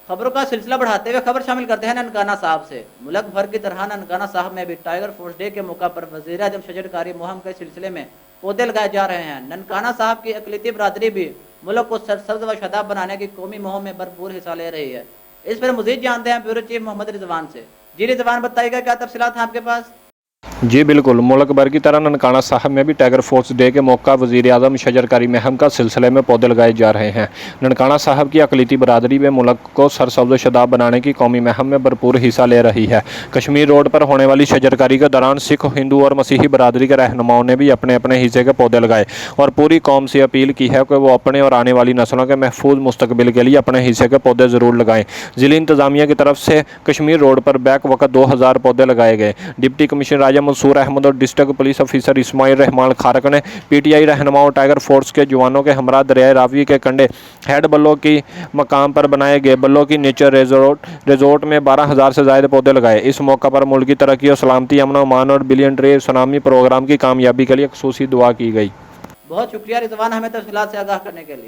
خبروں کا سلسلہ بڑھاتے ہوئے خبر شامل کرتے ہیں ننکانہ صاحب سے۔ ملک بھر کی طرح ننکانہ صاحب میں بھی ٹائیگر فورس ڈے کے موقع پر وزیر اعظم شجر کاری مہم کے سلسلے میں پودے لگائے جا رہے ہیں۔ ننکانہ صاحب کی اقلیتی برادری بھی ملک کو سرسبز و شاداب بنانے کی قومی مہم میں بھرپور حصہ لے رہی ہے۔ اس پر مزید جانتے ہیں بیورو چیف محمد رضوان سے۔ جی رضوان، بتائیے گا کیا تفصیلات ہیں آپ کے پاس؟ جی بالکل، ملک بھر کی طرح ننکانہ صاحب میں بھی ٹائیگر فورس ڈے کے موقع وزیر اعظم شجر کاری مہم کا سلسلے میں پودے لگائے جا رہے ہیں۔ ننکانہ صاحب کی اقلیتی برادری بھی ملک کو سرسبز و شاداب بنانے کی قومی مہم میں بھرپور حصہ لے رہی ہے۔ کشمیر روڈ پر ہونے والی شجر کاری کے دوران سکھ، ہندو اور مسیحی برادری کے رہنماؤں نے بھی اپنے اپنے حصے کے پودے لگائے اور پوری قوم سے اپیل کی ہے کہ وہ اپنے اور آنے والی نسلوں کے محفوظ مستقبل کے لیے اپنے حصے کے پودے ضرور لگائیں۔ ضلع انتظامیہ کی طرف سے کشمیر روڈ پر بیک وقت 2000 پودے لگائے گئے۔ ڈپٹی کمشنر راجہ منصور احمد اور ڈسٹرکٹ پولیس افیسر اسماعیل رحمان خارق نے پی ٹی آئی رہنماؤں ٹائیگر فورس کے جوانوں کے ہمراہ دریائے راوی کے کنڈے ہیڈ بلوں کی مقام پر بنائے گئے بلوں کی نیچر ریزورٹ میں 12,000 سے زائد پودے لگائے۔ اس موقع پر ملک کی ترقی اور سلامتی، امن و امان اور بلین ٹری سونامی پروگرام کی کامیابی کے لیے خصوصی دعا کی گئی۔ بہت شکریہ رضوان، ہمیں تفصیلات سے آگاہ کرنے کے لیے۔